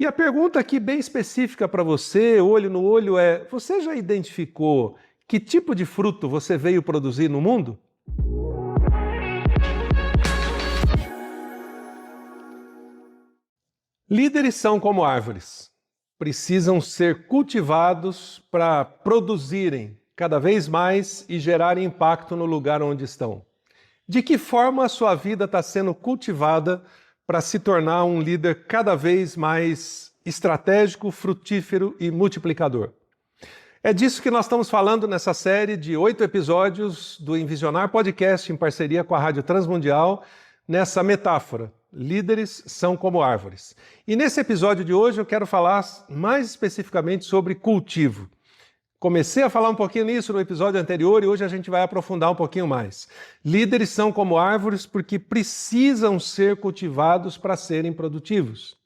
E a pergunta aqui bem específica para você, olho no olho, é: você já identificou que tipo de fruto você veio produzir no mundo? Líderes são como árvores. Precisam ser cultivados para produzirem cada vez mais e gerarem impacto no lugar onde estão. De que forma a sua vida está sendo cultivada para se tornar um líder cada vez mais estratégico, frutífero e multiplicador? É disso que nós estamos falando nessa série de 8 episódios do Envisionar Podcast, em parceria com a Rádio Transmundial, nessa metáfora: líderes são como árvores. E nesse episódio de hoje eu quero falar mais especificamente sobre cultivo. Comecei a falar um pouquinho nisso no episódio anterior e hoje a gente vai aprofundar um pouquinho mais. Líderes são como árvores porque precisam ser cultivados para serem produtivos.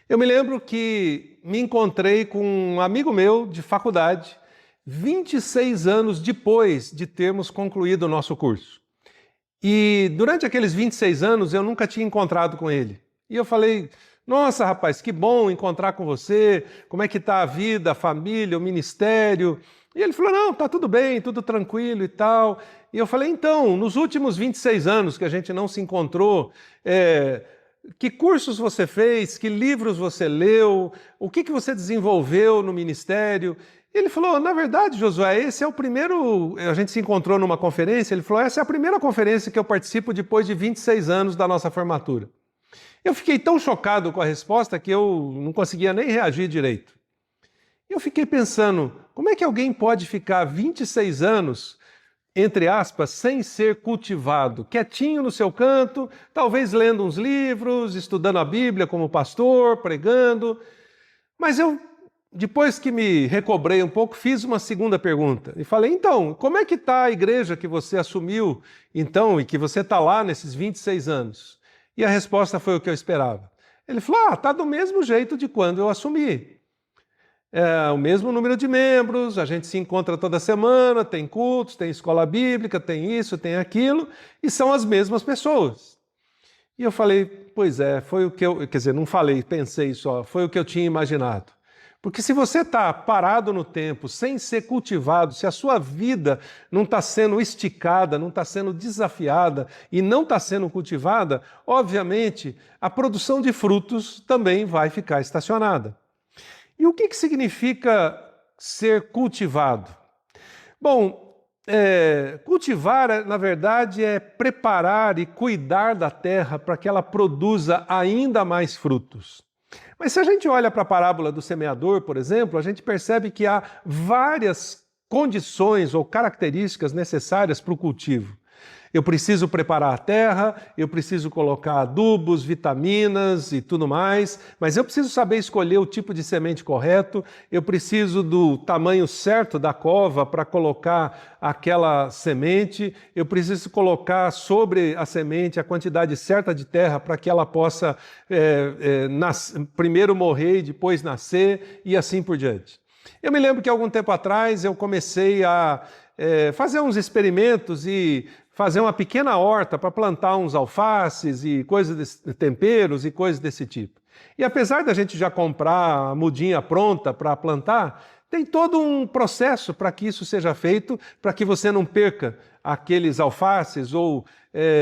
Eu me lembro que me encontrei com um amigo meu de faculdade 26 anos depois de termos concluído o nosso curso. E durante aqueles 26 anos eu nunca tinha encontrado com ele. E eu falei: nossa, rapaz, que bom encontrar com você, como é que está a vida, a família, o ministério? E ele falou: não, tá tudo bem, tudo tranquilo e tal. E eu falei: então, nos últimos 26 anos que a gente não se encontrou, que cursos você fez, que livros você leu, o que você desenvolveu no ministério? Ele falou: na verdade, Josué, esse é o primeiro... A gente se encontrou numa conferência, ele falou: essa é a primeira conferência que eu participo depois de 26 anos da nossa formatura. Eu fiquei tão chocado com a resposta que eu não conseguia nem reagir direito. Eu fiquei pensando, como é que alguém pode ficar 26 anos, entre aspas, sem ser cultivado, quietinho no seu canto, talvez lendo uns livros, estudando a Bíblia como pastor, pregando. Mas eu, depois que me recobrei um pouco, fiz uma segunda pergunta e falei: então, como é que está a igreja que você assumiu então e que você está lá nesses 26 anos? E a resposta foi o que eu esperava. Ele falou: está do mesmo jeito de quando eu assumi. É o mesmo número de membros, a gente se encontra toda semana, tem cultos, tem escola bíblica, tem isso, tem aquilo, e são as mesmas pessoas. E eu falei: pois é, foi o que eu... Quer dizer, não falei, pensei só, foi o que eu tinha imaginado. Porque se você está parado no tempo, sem ser cultivado, se a sua vida não está sendo esticada, não está sendo desafiada e não está sendo cultivada, obviamente a produção de frutos também vai ficar estacionada. E o que significa ser cultivado? Bom, cultivar, na verdade, é preparar e cuidar da terra para que ela produza ainda mais frutos. Mas se a gente olha para a parábola do semeador, por exemplo, a gente percebe que há várias condições ou características necessárias para o cultivo. Eu preciso preparar a terra, eu preciso colocar adubos, vitaminas e tudo mais, mas eu preciso saber escolher o tipo de semente correto, eu preciso do tamanho certo da cova para colocar aquela semente, eu preciso colocar sobre a semente a quantidade certa de terra para que ela possa primeiro morrer e depois nascer e assim por diante. Eu me lembro que algum tempo atrás eu comecei a fazer uns experimentos e fazer uma pequena horta para plantar uns alfaces e temperos e coisas desse tipo. E apesar da gente já comprar a mudinha pronta para plantar, tem todo um processo para que isso seja feito, para que você não perca aqueles alfaces ou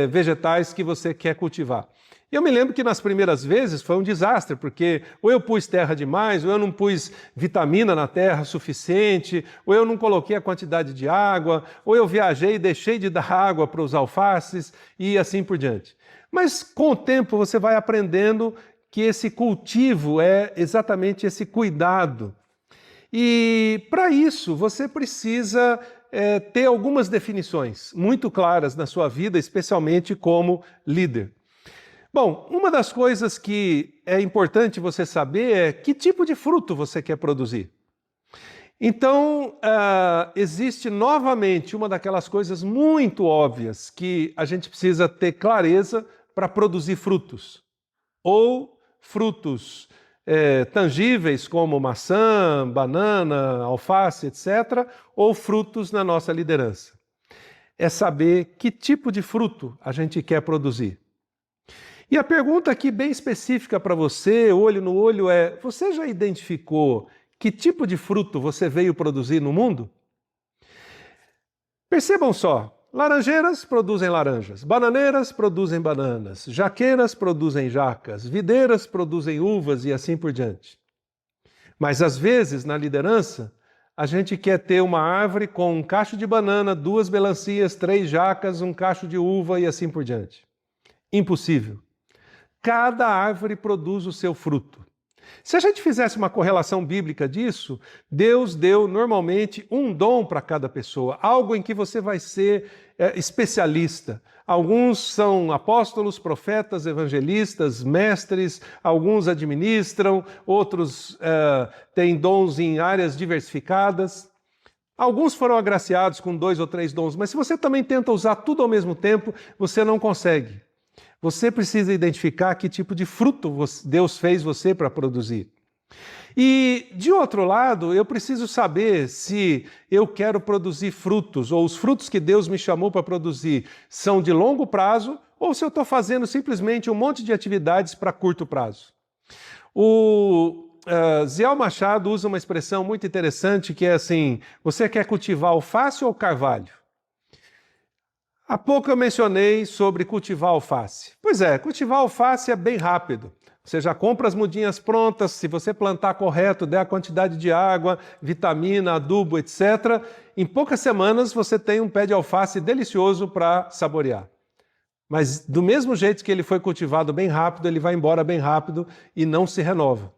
vegetais que você quer cultivar. Eu me lembro que nas primeiras vezes foi um desastre, porque ou eu pus terra demais, ou eu não pus vitamina na terra suficiente, ou eu não coloquei a quantidade de água, ou eu viajei e deixei de dar água para os alfaces e assim por diante. Mas com o tempo você vai aprendendo que esse cultivo é exatamente esse cuidado. E para isso você precisa ter algumas definições muito claras na sua vida, especialmente como líder. Bom, uma das coisas que é importante você saber é que tipo de fruto você quer produzir. Então, existe novamente uma daquelas coisas muito óbvias que a gente precisa ter clareza para produzir frutos. Ou frutos tangíveis como maçã, banana, alface, etc., ou frutos na nossa liderança. É saber que tipo de fruto a gente quer produzir. E a pergunta aqui bem específica para você, olho no olho, é: você já identificou que tipo de fruto você veio produzir no mundo? Percebam só, laranjeiras produzem laranjas, bananeiras produzem bananas, jaqueiras produzem jacas, videiras produzem uvas e assim por diante. Mas às vezes, na liderança, a gente quer ter uma árvore com um cacho de banana, 2 melancias, 3 jacas, um cacho de uva e assim por diante. Impossível. Cada árvore produz o seu fruto. Se a gente fizesse uma correlação bíblica disso, Deus deu normalmente um dom para cada pessoa, algo em que você vai ser especialista. Alguns são apóstolos, profetas, evangelistas, mestres, alguns administram, outros têm dons em áreas diversificadas. Alguns foram agraciados com 2 ou 3 dons, mas se você também tenta usar tudo ao mesmo tempo, você não consegue. Você precisa identificar que tipo de fruto Deus fez você para produzir. E, de outro lado, eu preciso saber se eu quero produzir frutos, ou os frutos que Deus me chamou para produzir são de longo prazo, ou se eu estou fazendo simplesmente um monte de atividades para curto prazo. O Ziel Machado usa uma expressão muito interessante que é assim: você quer cultivar alface ou carvalho? Há pouco eu mencionei sobre cultivar alface. Pois é, cultivar alface é bem rápido. Você já compra as mudinhas prontas, se você plantar correto, der a quantidade de água, vitamina, adubo, etc., em poucas semanas você tem um pé de alface delicioso para saborear. Mas do mesmo jeito que ele foi cultivado bem rápido, ele vai embora bem rápido e não se renova.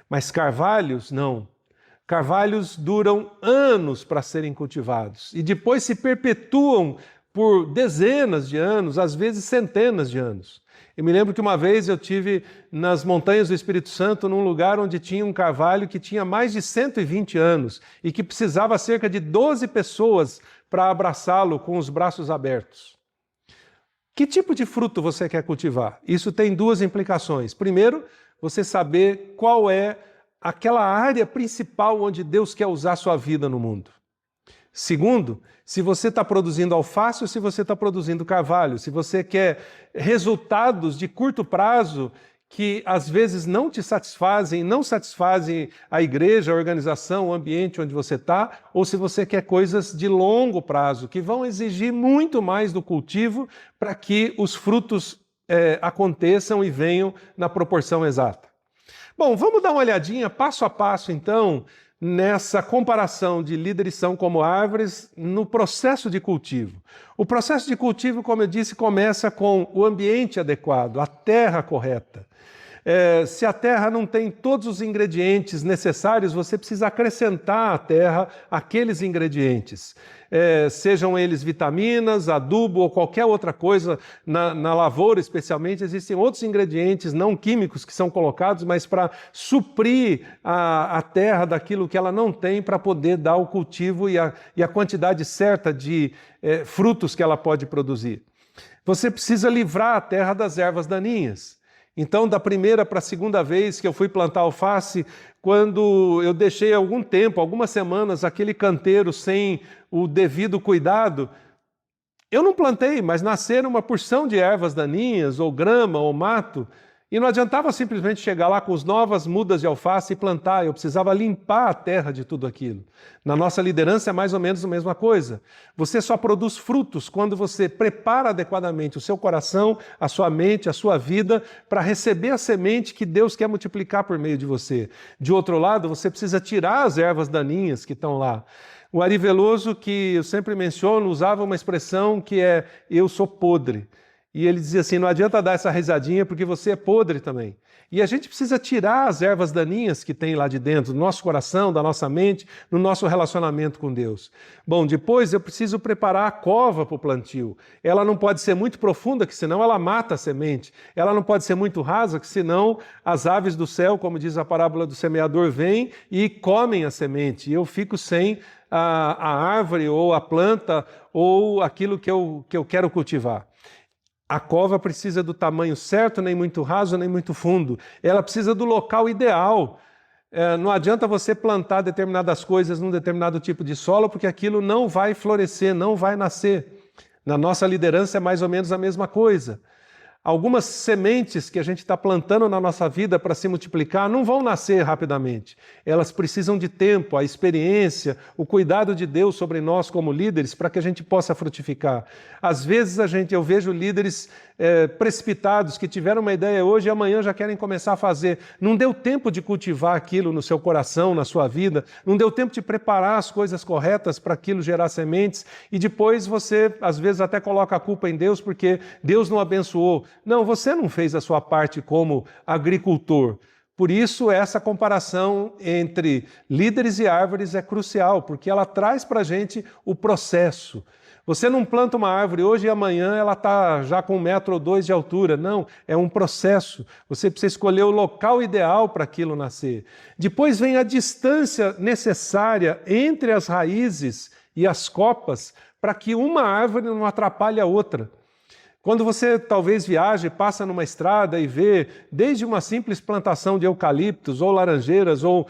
Mas carvalhos, não. Carvalhos duram anos para serem cultivados e depois se perpetuam por dezenas de anos, às vezes centenas de anos. Eu me lembro que uma vez eu tive nas montanhas do Espírito Santo, num lugar onde tinha um carvalho que tinha mais de 120 anos e que precisava cerca de 12 pessoas para abraçá-lo com os braços abertos. Que tipo de fruto você quer cultivar? Isso tem 2 implicações. Primeiro, você saber qual é aquela área principal onde Deus quer usar a sua vida no mundo. Segundo, se você está produzindo alface ou se você está produzindo carvalho, se você quer resultados de curto prazo que às vezes não te satisfazem, não satisfazem a igreja, a organização, o ambiente onde você está, ou se você quer coisas de longo prazo, que vão exigir muito mais do cultivo para que os frutos aconteçam e venham na proporção exata. Bom, vamos dar uma olhadinha passo a passo então, nessa comparação de líderes são como árvores no processo de cultivo. O processo de cultivo, como eu disse, começa com o ambiente adequado, a terra correta. Se a terra não tem todos os ingredientes necessários, você precisa acrescentar à terra aqueles ingredientes. Sejam eles vitaminas, adubo ou qualquer outra coisa, na lavoura especialmente, existem outros ingredientes não químicos que são colocados, mas para suprir a terra daquilo que ela não tem para poder dar o cultivo e a quantidade certa de frutos que ela pode produzir. Você precisa livrar a terra das ervas daninhas. Então, da primeira para a segunda vez que eu fui plantar alface, quando eu deixei algum tempo, algumas semanas, aquele canteiro sem o devido cuidado, eu não plantei, mas nasceram uma porção de ervas daninhas, ou grama, ou mato, e não adiantava simplesmente chegar lá com as novas mudas de alface e plantar, eu precisava limpar a terra de tudo aquilo. Na nossa liderança é mais ou menos a mesma coisa. Você só produz frutos quando você prepara adequadamente o seu coração, a sua mente, a sua vida, para receber a semente que Deus quer multiplicar por meio de você. De outro lado, você precisa tirar as ervas daninhas que estão lá. O Ari Veloso, que eu sempre menciono, usava uma expressão que é "eu sou podre". E ele dizia assim, não adianta dar essa risadinha porque você é podre também. E a gente precisa tirar as ervas daninhas que tem lá de dentro, do nosso coração, da nossa mente, no nosso relacionamento com Deus. Bom, depois eu preciso preparar a cova para o plantio. Ela não pode ser muito profunda, que senão ela mata a semente. Ela não pode ser muito rasa, que senão as aves do céu, como diz a parábola do semeador, vêm e comem a semente. E eu fico sem a árvore ou a planta ou aquilo que eu quero cultivar. A cova precisa do tamanho certo, nem muito raso, nem muito fundo. Ela precisa do local ideal. Não adianta você plantar determinadas coisas num determinado tipo de solo, porque aquilo não vai florescer, não vai nascer. Na nossa liderança é mais ou menos a mesma coisa. Algumas sementes que a gente está plantando na nossa vida para se multiplicar não vão nascer rapidamente. Elas precisam de tempo, a experiência, o cuidado de Deus sobre nós como líderes para que a gente possa frutificar. Às vezes eu vejo líderes precipitados que tiveram uma ideia hoje e amanhã já querem começar a fazer. Não deu tempo de cultivar aquilo no seu coração, na sua vida, não deu tempo de preparar as coisas corretas para aquilo gerar sementes e depois você às vezes até coloca a culpa em Deus porque Deus não abençoou. Não, você não fez a sua parte como agricultor. Por isso, essa comparação entre líderes e árvores é crucial, porque ela traz para a gente o processo. Você não planta uma árvore hoje e amanhã ela está já com 1 metro ou 2 de altura. Não, é um processo. Você precisa escolher o local ideal para aquilo nascer. Depois vem a distância necessária entre as raízes e as copas para que uma árvore não atrapalhe a outra. Quando você talvez viaje, passa numa estrada e vê desde uma simples plantação de eucaliptos, ou laranjeiras, ou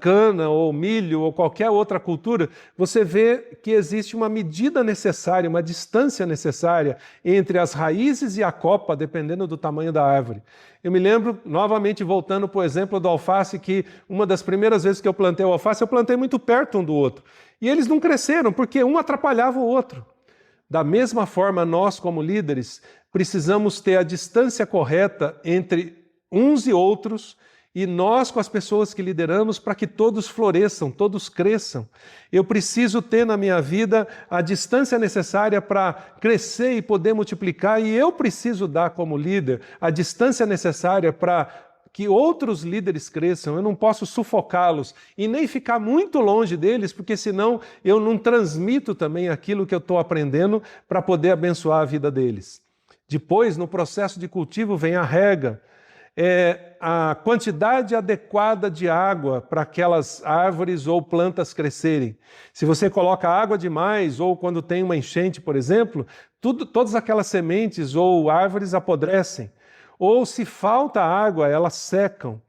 cana, ou milho, ou qualquer outra cultura, você vê que existe uma medida necessária, uma distância necessária entre as raízes e a copa, dependendo do tamanho da árvore. Eu me lembro, novamente voltando para o exemplo do alface, que uma das primeiras vezes que eu plantei o alface, eu plantei muito perto um do outro. E eles não cresceram, porque um atrapalhava o outro. Da mesma forma, nós, como líderes, precisamos ter a distância correta entre uns e outros e nós com as pessoas que lideramos para que todos floresçam, todos cresçam. Eu preciso ter na minha vida a distância necessária para crescer e poder multiplicar e eu preciso dar como líder a distância necessária para que outros líderes cresçam, eu não posso sufocá-los e nem ficar muito longe deles, porque senão eu não transmito também aquilo que eu estou aprendendo para poder abençoar a vida deles. Depois, no processo de cultivo, vem a rega, a quantidade adequada de água para aquelas árvores ou plantas crescerem. Se você coloca água demais, ou quando tem uma enchente, por exemplo, todas aquelas sementes ou árvores apodrecem. Ou se falta água, elas secam.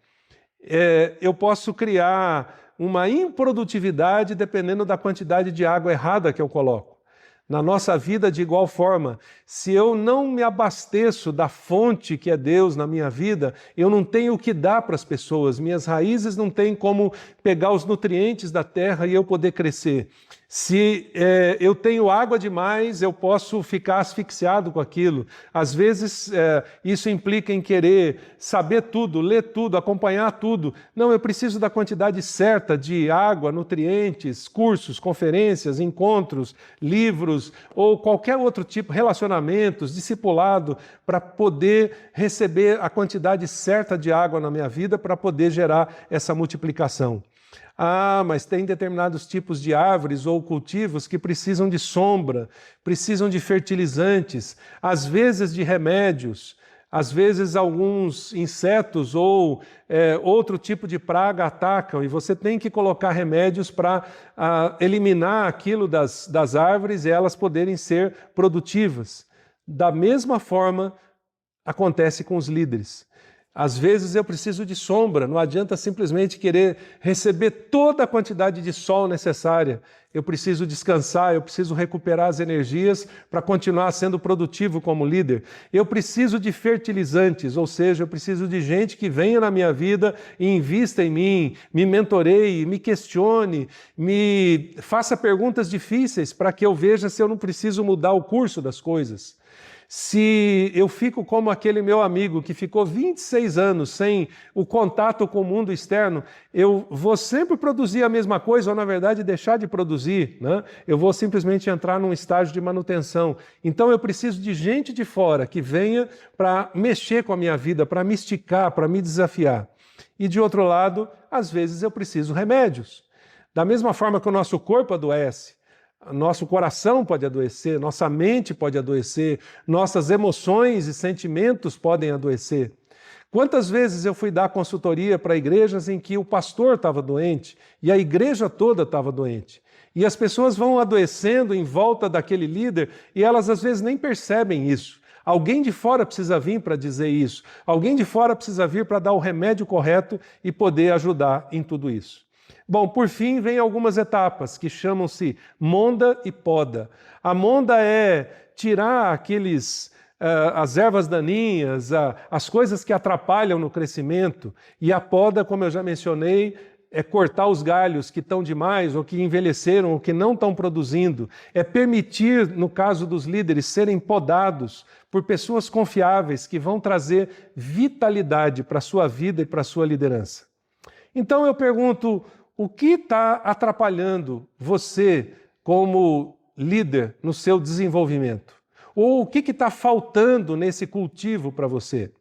Eu posso criar uma improdutividade dependendo da quantidade de água errada que eu coloco. Na nossa vida, de igual forma, se eu não me abasteço da fonte que é Deus na minha vida, eu não tenho o que dar para as pessoas, minhas raízes não têm como pegar os nutrientes da terra e eu poder crescer. Se eu tenho água demais, eu posso ficar asfixiado com aquilo. Às vezes, isso implica em querer saber tudo, ler tudo, acompanhar tudo. Não, eu preciso da quantidade certa de água, nutrientes, cursos, conferências, encontros, livros ou qualquer outro tipo, relacionamentos, discipulado, para poder receber a quantidade certa de água na minha vida para poder gerar essa multiplicação. Ah, mas tem determinados tipos de árvores ou cultivos que precisam de sombra, precisam de fertilizantes, às vezes de remédios, às vezes alguns insetos ou outro tipo de praga atacam e você tem que colocar remédios para eliminar aquilo das árvores e elas poderem ser produtivas. Da mesma forma, acontece com os líderes. Às vezes eu preciso de sombra, não adianta simplesmente querer receber toda a quantidade de sol necessária. Eu preciso descansar, eu preciso recuperar as energias para continuar sendo produtivo como líder. Eu preciso de fertilizantes, ou seja, eu preciso de gente que venha na minha vida e invista em mim, me mentoreie, me questione, me faça perguntas difíceis para que eu veja se eu não preciso mudar o curso das coisas. Se eu fico como aquele meu amigo que ficou 26 anos sem o contato com o mundo externo, eu vou sempre produzir a mesma coisa ou, na verdade, deixar de produzir, né? Eu vou simplesmente entrar num estágio de manutenção. Então, eu preciso de gente de fora que venha para mexer com a minha vida, para me esticar, para me desafiar. E, de outro lado, às vezes eu preciso de remédios. Da mesma forma que o nosso corpo adoece, nosso coração pode adoecer, nossa mente pode adoecer, nossas emoções e sentimentos podem adoecer. Quantas vezes eu fui dar consultoria para igrejas em que o pastor estava doente e a igreja toda estava doente. E as pessoas vão adoecendo em volta daquele líder e elas às vezes nem percebem isso. Alguém de fora precisa vir para dizer isso. Alguém de fora precisa vir para dar o remédio correto e poder ajudar em tudo isso. Bom, por fim, vem algumas etapas que chamam-se monda e poda. A monda é tirar as ervas daninhas, as coisas que atrapalham no crescimento. E a poda, como eu já mencionei, é cortar os galhos que estão demais, ou que envelheceram, ou que não estão produzindo. É permitir, no caso dos líderes, serem podados por pessoas confiáveis que vão trazer vitalidade para a sua vida e para a sua liderança. Então eu pergunto, o que está atrapalhando você como líder no seu desenvolvimento? Ou o que está faltando nesse cultivo para você?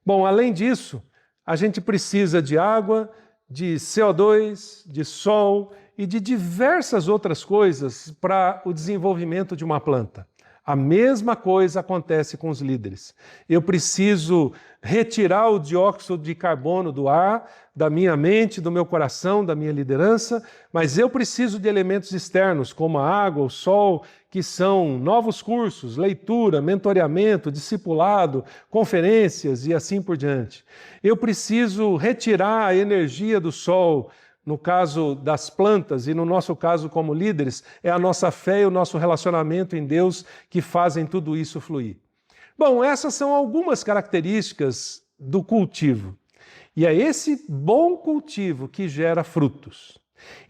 Bom, além disso, a gente precisa de água, de CO2, de sol e de diversas outras coisas para o desenvolvimento de uma planta. A mesma coisa acontece com os líderes. Eu preciso retirar o dióxido de carbono do ar, da minha mente, do meu coração, da minha liderança, mas eu preciso de elementos externos, como a água, o sol, que são novos cursos, leitura, mentoreamento, discipulado, conferências e assim por diante. Eu preciso retirar a energia do sol. No caso das plantas e no nosso caso como líderes, é a nossa fé e o nosso relacionamento em Deus que fazem tudo isso fluir. Bom, essas são algumas características do cultivo. E é esse bom cultivo que gera frutos.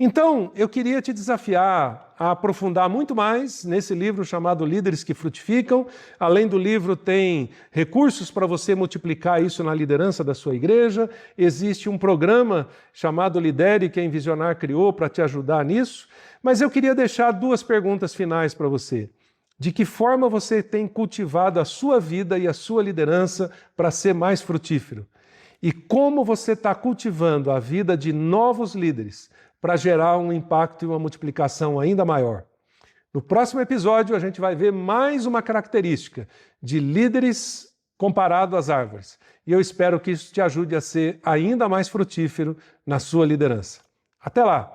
Então, eu queria te desafiar a aprofundar muito mais nesse livro chamado Líderes que Frutificam. Além do livro, tem recursos para você multiplicar isso na liderança da sua igreja. Existe um programa chamado Lidere, que a Envisionar criou para te ajudar nisso. Mas eu queria deixar duas perguntas finais para você. De que forma você tem cultivado a sua vida e a sua liderança para ser mais frutífero? E como você está cultivando a vida de novos líderes para gerar um impacto e uma multiplicação ainda maior? No próximo episódio, a gente vai ver mais uma característica de líderes comparado às árvores. E eu espero que isso te ajude a ser ainda mais frutífero na sua liderança. Até lá!